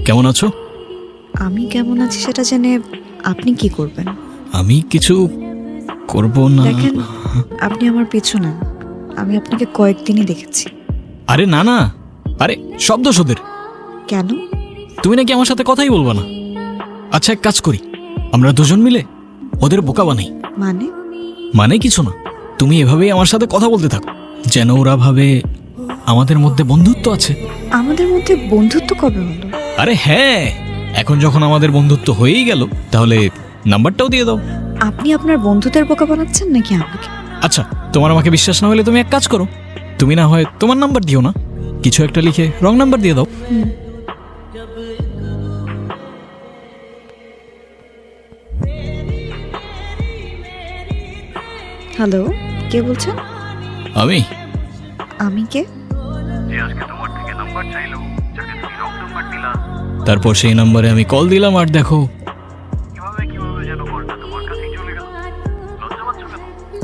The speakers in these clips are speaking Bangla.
কেমন আছো? আমি কেমন আছি সেটা জেনে আপনি কি করবেন? আমি কিছু করব না। দেখেন, আপনি আমার পিছু নেন। আমি আপনাকে কয়েকদিনই দেখেছি। আরে না না, আরে সব দোষ ওদের। কেন? তুমি নাকি আমার সাথে কথাই বলবা না। আচ্ছা, এক কাজ করি, আমরা দুজন মিলে ওদের বোকা বানাই। মানে? মানে কিছু না, তুমি এভাবেই আমার সাথে কথা বলতে থাকো, যেন ওরা ভাবে আমাদের মধ্যে বন্ধুত্ব আছে। আমাদের মধ্যে বন্ধুত্ব কবে হলো? আরে হ্যাঁ, এখন যখন আমাদের বন্ধুত্ব হয়েই গেল, তাহলে নাম্বারটাও দিয়ে দাও। আপনি আপনার বন্ধুদের বোকা বানাচ্ছেন নাকি আমাকে? আচ্ছা, তোমার আমাকে বিশ্বাস না হলে তুমি এক কাজ করো, তুমি না হয় তোমার নাম্বার দিও না, কিছু একটা লিখে রং নাম্বার দিয়ে দাও। হ্যালো, কে বলছেন? আমি আমি কে? তারপর সেই নাম্বারে আমি কল দিলাম, আর দেখো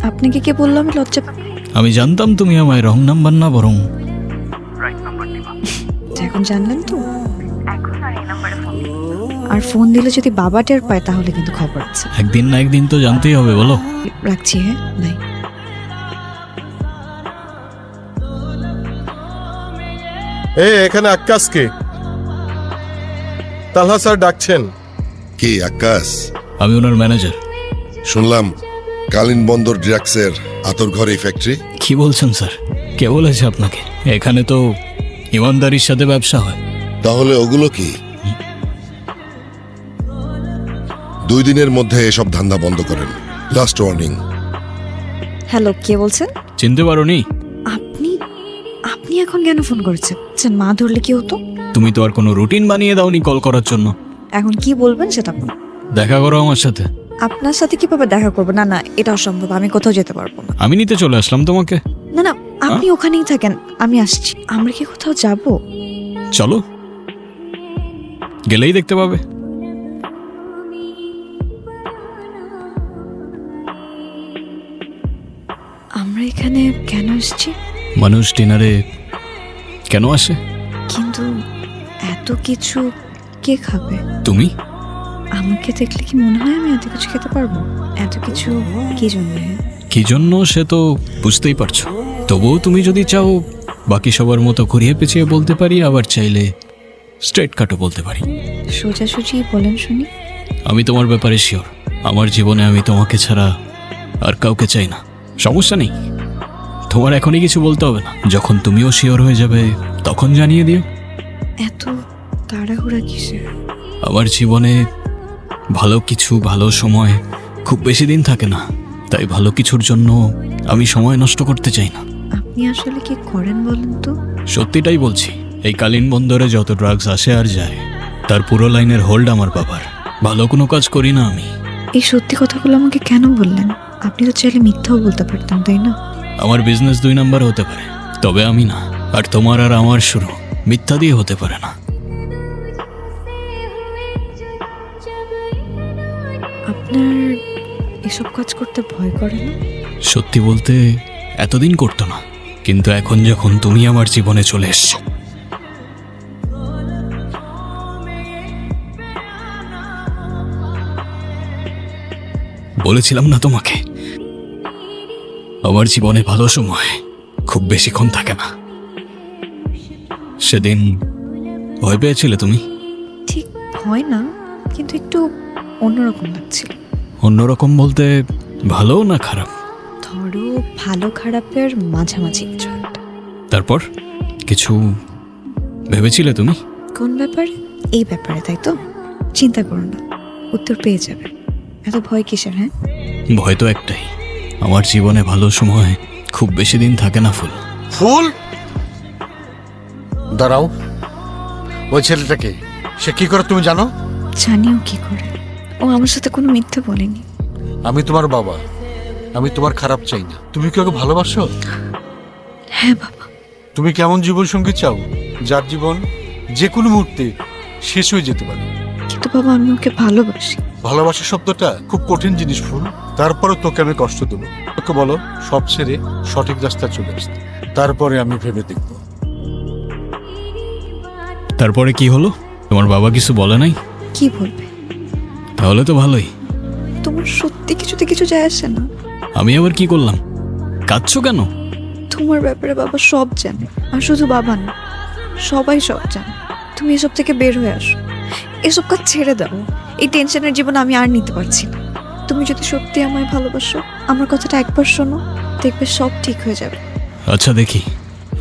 আপনাকে কে বললো আমি লজ্জা পাবো? আমি জানতাম তুমি আমায় রং নাম্বার না বরং এখন জানলেন তো। আর ফোন দিলে যদি বাবা টের পায় তাহলে কিন্তু খবর আছে। একদিন না একদিন তো জানতেই হবে, বলো। রাখছি, হ্যাঁ, বাই। এখানে আক্কাসকে তালহা স্যার ডাকছেন। কি আকাশ? আমি ওনার ম্যানেজার। শুনলাম কালিন বন্দর ড্রাগসের আতর ঘরে ফ্যাক্টরি। কি বলছেন স্যার? কে বলেছে আপনাকে? এখানে তো ইমানদারির সাথে ব্যবসা হয়। তাহলে ওগুলো কি? 2 দিনের মধ্যে এসব ধান্দা বন্ধ করেন। Last warning. হ্যালো, কে বলছেন? চিনতে পারোনি? আপনি আপনি এখন কেন ফোন করেছেন? মা ধরলে কি হতো? তুমি তো আর কোনো রুটিন বানিয়ে দাওনি কল করার জন্য। এখন কি বলবেন সেটা বলুন। দেখা করো আমার সাথে। আপনার সাথে কিভাবে দেখা করবো? না না, এটা অসম্ভব, আমি কোথাও যেতে পারবো না। আমি নিতে চলে আসলাম তোমাকে। না না, আপনি ওখানেই থাকেন, আমি আসছি। আমরা কি কোথাও যাব? চলো, গেলেই দেখতে পাবে। আমরা এখানে কেন আসছি? মানুষ ডিনারে কেন আসে? কিন্তু এত কিছু কে খাবে? তুমি? আমাকে দেখলে কি মনে হয় আমি এত কিছু খেতে পারবো? এত কিছু কি জন্য? কি জন্য সে তো বুঝতেই পারছো। তবুও তুমি যদি চাও বাকি সবার মতো ঘুরিয়ে পেঁচিয়ে বলতে পারি, আবার চাইলে স্ট্রেট কাটও বলতে পারি। সোজাসুজি বলেন শুনি। আমি তোমার ব্যাপারে শিওর। আমার জীবনে আমি তোমাকে ছাড়া আর কাউকে চাই না। সমস্যা নেই, তোমার এখনই কিছু বলতে হবে না। যখন তুমিও শিওর হয়ে যাবে তখন জানিয়ে দিও। এত তাড়াহুড়া কিসের? আমার জীবনে ভালো কিছু, ভালো সময় খুব বেশি দিন থাকে না, তাই ভালো কিছুর জন্য আমি সময় নষ্ট করতে চাই না। আপনি আসলে কি করেন বলেন তো? সত্যিটাই বলছি, এই কালিন বন্দরে যত ড্রাগস আসে আর যায় তার পুরো লাইনের হোল্ড আমার বাবার। ভালো কোনো কাজ করি না আমি। এই সত্যি কথাগুলো আমাকে কেন বললেন? আপনি তো চাইলে মিথ্যাও বলতে পারতেন, তাই না? আমার বিজনেস 2 নাম্বার হতে পারে, তবে আমি না। আর তোমার আর আমার শুরু মিথ্যা দিয়ে হতে পারে না। আপনার এসব কাজ করতে ভয় করে না? সত্যি বলতে এতদিন করতো না, কিন্তু এখন যখন তুমি আমার জীবনে চলে এসছো, বলেছিলাম না তোমাকে আমার জীবনে ভালো সময় খুব বেশিক্ষণ থাকে না। সেদিন ভয় পেয়েছিলে তুমি। ঠিক হয় না, কিন্তু একটু অন্যরকম লাগছিল। অন্যরকম বলতে ভালো না খারাপ? ধরো ভালো খারাপের মাঝামাঝি কিছু একটা। তারপর কিছু ভেবেছিলে তুমি? কোন ব্যাপারে? এই ব্যাপারে, তাই তো? চিন্তা করো না, উত্তর পেয়ে যাবে। এত ভয় কিসের? হ্যাঁ, ভয় তো একটাই, আমার জীবনে ভালো সময় খুব বেশি দিন থাকে না। ফুল ফুল, দাঁড়াও। ওই ছেলেটাকে, সে কি করে তুমি জানো? জানিও কি করে? ও আমার সাথে কোনো মিথ্যে বলেনি। আমি তোমার বাবা, আমি তোমার খারাপ চাই না। তুমি কি ওকে ভালোবাসো? হ্যাঁ বাবা। তুমি কেমন জীবন সঙ্গী চাও যার জীবন যে কোনো মুহূর্তে শেষ হয়ে যেতে পারে? কিন্তু বাবা, আমি ওকে ভালোবাসি। ভালোবাসা শব্দটা খুব কঠিন জিনিস ফুল। তারপরে তোকে আমি কষ্ট দেবো। তোকে বলো সব ছেড়ে সঠিক রাস্তায় চলে আসতে, তারপরে আমি ভেবে দেখবো। তারপরে কি হলো? তোমার বাবা কিছু বলে নাই? কি বলবে? তাহলে তো ভালোই। তোমার সত্যি কিছুতে কিছু যায় আসে না? আমি আবার কি করলাম? কাঁদছো কেন? তোমার ব্যাপারে বাবা সব জানে, আর শুধু বাবা না, সবাই সব জানে। তুমি এসব থেকে বের হয়ে আসো, এসব কাজ ছেড়ে দাও। এই টেনশনের জীবন আমি আর নিতে পারছি না। তুমি যদি সত্যি আমায় ভালোবাসো, আমার কথাটা একবার শোনো, দেখবে সব ঠিক হয়ে যাবে। আচ্ছা দেখি,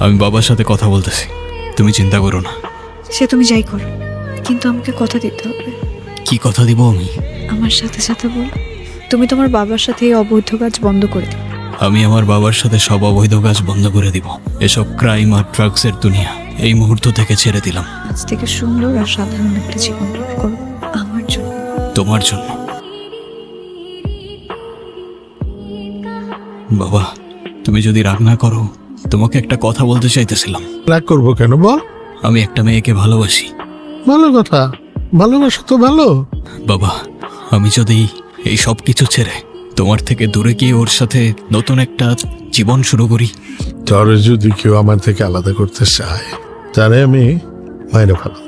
আমি বাবার সাথে কথা বলতেছি, তুমি চিন্তা করো না। সে তুমি যাই করো, কিন্তু আমাকে কথা দিতে হবে। কি কথা দিব আমি? আমার সাথে সাথে বল, তুমি তোমার বাবার সাথে এই অবৈধ কাজ বন্ধ করে দিও। আমি আমার বাবার সাথে সব অবৈধ কাজ বন্ধ করে দিব। এসব ক্রাইম আর ড্রাগসের দুনিয়া এই মুহূর্ত থেকে ছেড়ে দিলাম। আজ থেকে সুন্দর আর সাধারণ একটা জীবন করো আমার জন্য। তোমার জন্য। বাবা, তুমি যদি রাগ না করো, তোমাকে একটা কথা বলতে চাইতেছিলাম। রাগ করবো কেন বল? আমি একটা মেয়েকে ভালোবাসি। ভালো কথা, ভালোবাসা তো ভালো। বাবা, আমি যদি এই সব কিছু ছেড়ে তোমার থেকে দূরে গিয়ে ওর সাথে নতুন একটা জীবন শুরু করি। তবে যদি কেউ আমার থেকে আলাদা করতে চায়, তারে আমি মাইনে ভালো।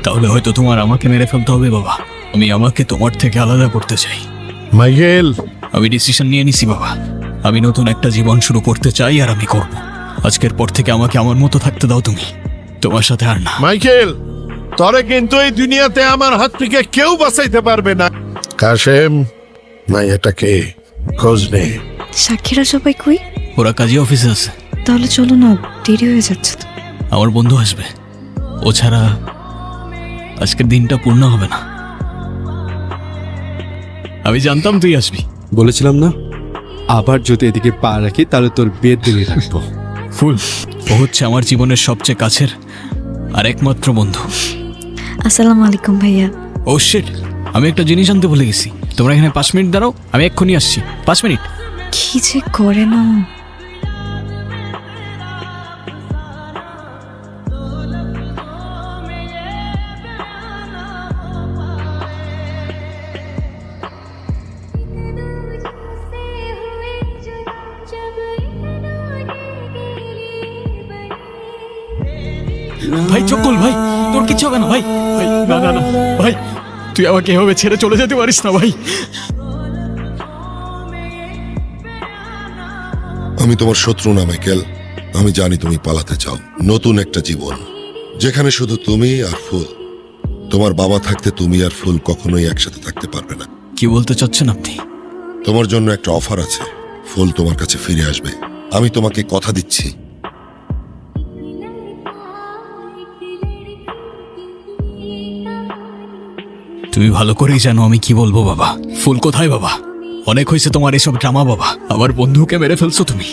তাহলে হয়তো তোমার আমাকে মেরে ফেলতে হবে বাবা। আমি আমাকে তোমার থেকে আলাদা করতে চাই। মাইকেল, আমি ডিসিশন নিয়ে নিছি বাবা। আমি নতুন একটা জীবন শুরু করতে চাই, আর আমি করব। আজকের পর থেকে আমাকে আমার মতো থাকতে দাও তুমি, তোমার সাথে আর না। মাইকেল, তরে কিন্তু এই দুনিয়াতে আমার হাত থেকে কেউ বাঁচাইতে পারবে না। কাশেম, মাইয়াটাকে খোঁজ নে। সাক্ষীরা সবাই কই? ওরা কাজী অফিসে আছে। তাহলে চলো না, দেরি হয়ে যাচ্ছে তো। আমার বন্ধু আসবে, ও ছাড়া আজকের দিনটা পূর্ণ হবে না। আমি জানতাম তুই আসবি। বলেছিলাম না, আবার যদি এদিকে পা রাখি তাহলে তোর বিয়ের দিনই রাখবো। ফুল, ও হচ্ছে আমার জীবনের সবচেয়ে কাছের আর একমাত্র বন্ধু। আসসালামু আলাইকুম ভাইয়া। ও শিট, আমি একটা জিনিস আনতে ভুলে গেছি। তোমরা এখানে 5 মিনিট দাঁড়াও, আমি এক্ষুনি আসছি। 5 মিনিট। কি যে করে না। ভাই চোখ খোল ভাই, তোর কিচ্ছু হবে না ভাই। ভাই না না না ভাই, তুই আমাকে এভাবে ছেড়ে চলে যেতে পারিস না ভাই। আমি তোমার শত্রু না মাইকেল। আমি জানি তুমি পালাতে চাও নতুন একটা জীবন, যেখানে শুধু তুমি আর ফুল। তোমার বাবা থাকতে তুমি আর ফুল কখনোই একসাথে থাকতে পারবে না। কি বলতে চাচ্ছেন আপনি? তোমার জন্য একটা অফার আছে, ফুল তোমার কাছে ফিরে আসবে। আমি তোমাকে কথা দিচ্ছি। তুমি ভালো করেই জানো আমি কি বলবো বাবা। ফুল কোথায় বাবা? অনেক হয়েছে তোমার এসব ড্রামা বাবা। আমার বন্ধুকে মেরে ফেলছো তুমি।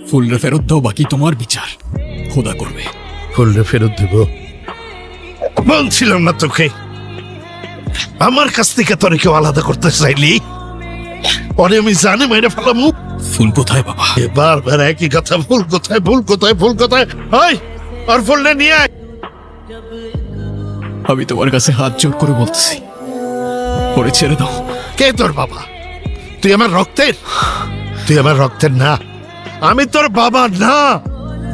ফুলরে ফেরত দাও, বাকি তোমার বিচার খোদা করবে। ফুলরে ফেরত দেব বলছিলাম না তোকে? আমার কাছ থেকে তোরে কেউ আলাদা করতে চাইলি, পরে আমি জানি মেরে ফেলামু। ফুল কোথায় বাবা? বারবার একই কথা, ফুল কোথায়, ফুল কোথায়, ফুল কোথায়? ওই আর ফুলরে নিয়ে আয়। আমি তোমার কাছে হাত জোর করে বলতেছি, পরে ছেড়ে দাও। কে তোর বাবা? তুই আমার রক্তের? তুই আমার রক্তের না, আমি তোর বাবা না।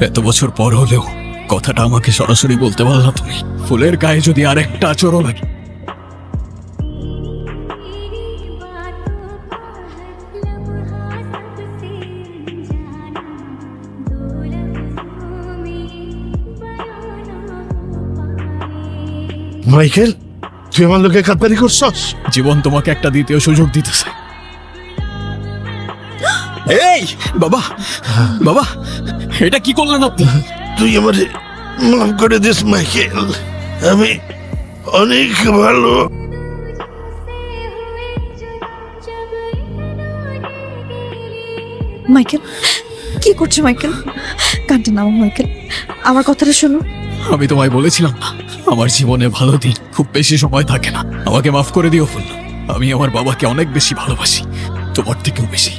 এত বছর পর হলেও কথাটা আমাকে সরাসরি বলতে পারলা তুমি। ফুলের গায়ে যদি আর একটা আচরও লাগে। মাইকেল, তুই আমার লোকে কাদবারি করছস? জীবন তোমাকে একটা দ্বিতীয় সুযোগ দিতেছে। এই বাবা, বাবা এটা কি করলেন আপনি? তুই আমার মাফ করে দিস মাইকেল, আমি অনেক ভালো। মাইকেল, কি করছো মাইকেল? কাঁদতে নাও মাইকেল, আমার কথাটা শোনো। আমি তোমায় বলেছিলাম না, আমার জীবনে ভালো দিন খুব বেশি সময় থাকে না। আমাকে মাফ করে দিও ফুল। আমি আমার বাবাকে অনেক বেশি ভালোবাসি, তোমার থেকেও বেশি।